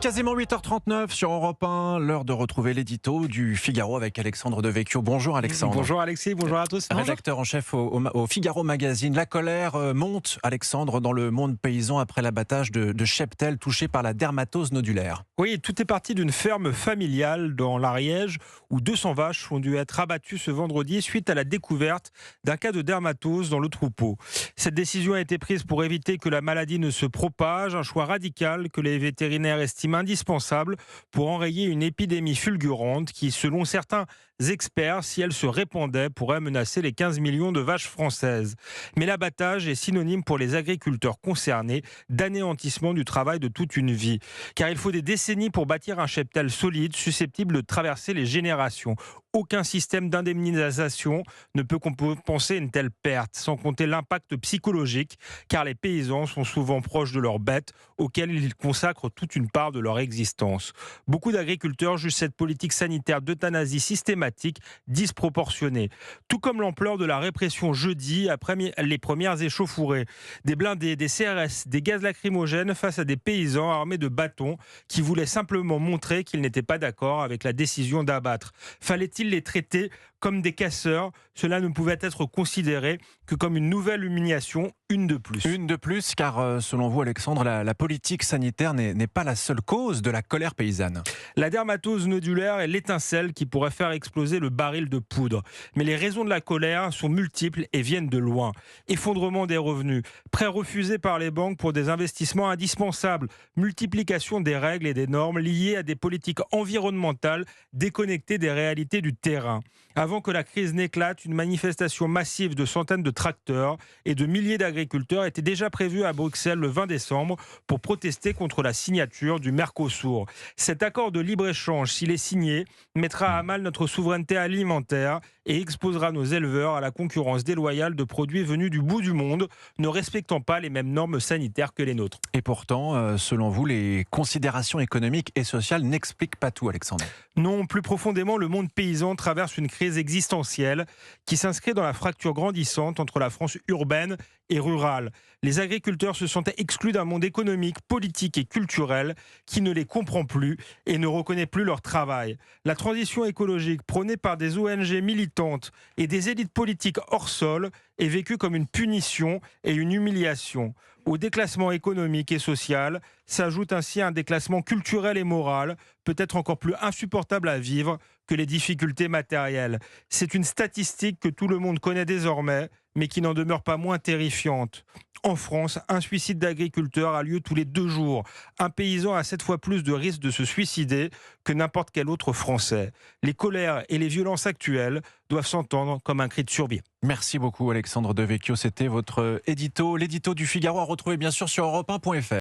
Quasiment 8h39 sur Europe 1, l'heure de retrouver l'édito du Figaro avec Alexandre Devecchio. Bonjour Alexandre. Bonjour Alexis, bonjour à tous. Rédacteur en chef au Figaro Magazine. La colère monte, Alexandre, dans le monde paysan après l'abattage de cheptels touchés par la dermatose nodulaire. Oui, tout est parti d'une ferme familiale dans l'Ariège où 200 vaches ont dû être abattues ce vendredi suite à la découverte d'un cas de dermatose dans le troupeau. Cette décision a été prise pour éviter que la maladie ne se propage, un choix radical que les vétérinaires estiment indispensable pour enrayer une épidémie fulgurante qui, selon certains experts, si elle se répandait, pourrait menacer les 15 millions de vaches françaises. Mais l'abattage est synonyme pour les agriculteurs concernés d'anéantissement du travail de toute une vie. Car il faut des décennies pour bâtir un cheptel solide, susceptible de traverser les générations. Aucun système d'indemnisation ne peut compenser une telle perte, sans compter l'impact psychologique, car les paysans sont souvent proches de leurs bêtes, auxquelles ils consacrent toute une part de leur existence. Beaucoup d'agriculteurs jugent cette politique sanitaire d'euthanasie systématique disproportionnée. Tout comme l'ampleur de la répression jeudi, après les premières échauffourées. Des blindés, des CRS, des gaz lacrymogènes face à des paysans armés de bâtons qui voulaient simplement montrer qu'ils n'étaient pas d'accord avec la décision d'abattre. Fallait-il les traiter comme des casseurs? Cela ne pouvait être considéré que comme une nouvelle humiliation, une de plus. Une de plus, car selon vous, Alexandre, la politique sanitaire n'est pas la seule cause de la colère paysanne. La dermatose nodulaire est l'étincelle qui pourrait faire exploser le baril de poudre. Mais les raisons de la colère sont multiples et viennent de loin. Effondrement des revenus, prêts refusés par les banques pour des investissements indispensables, multiplication des règles et des normes liées à des politiques environnementales déconnectées des réalités du terrain. Avant que la crise n'éclate, une manifestation massive de centaines de tracteurs et de milliers d'agriculteurs était déjà prévue à Bruxelles le 20 décembre pour protester contre la signature du Mercosur. Cet accord de libre-échange, s'il est signé, mettra à mal notre souveraineté alimentaire et exposera nos éleveurs à la concurrence déloyale de produits venus du bout du monde, ne respectant pas les mêmes normes sanitaires que les nôtres. Et pourtant, selon vous, les considérations économiques et sociales n'expliquent pas tout, Alexandre. Non, plus profondément, le monde paysan traverse une crise existentielle qui s'inscrit dans la fracture grandissante entre la France urbaine et rurale. Les agriculteurs se sentent exclus d'un monde économique, politique et culturel qui ne les comprend plus et ne reconnaît plus leur travail. La transition écologique prônée par des ONG militantes et des élites politiques hors sol est vécue comme une punition et une humiliation. Au déclassement économique et social s'ajoute ainsi un déclassement culturel et moral, peut-être encore plus insupportable à vivre que les difficultés matérielles. C'est une statistique que tout le monde connaît désormais, mais qui n'en demeure pas moins terrifiante. En France, un suicide d'agriculteur a lieu tous les 2 jours. Un paysan a 7 fois plus de risques de se suicider que n'importe quel autre Français. Les colères et les violences actuelles doivent s'entendre comme un cri de survie. Merci beaucoup Alexandre Devecchio, c'était votre édito, l'édito du Figaro à retrouver bien sûr sur europe1.fr.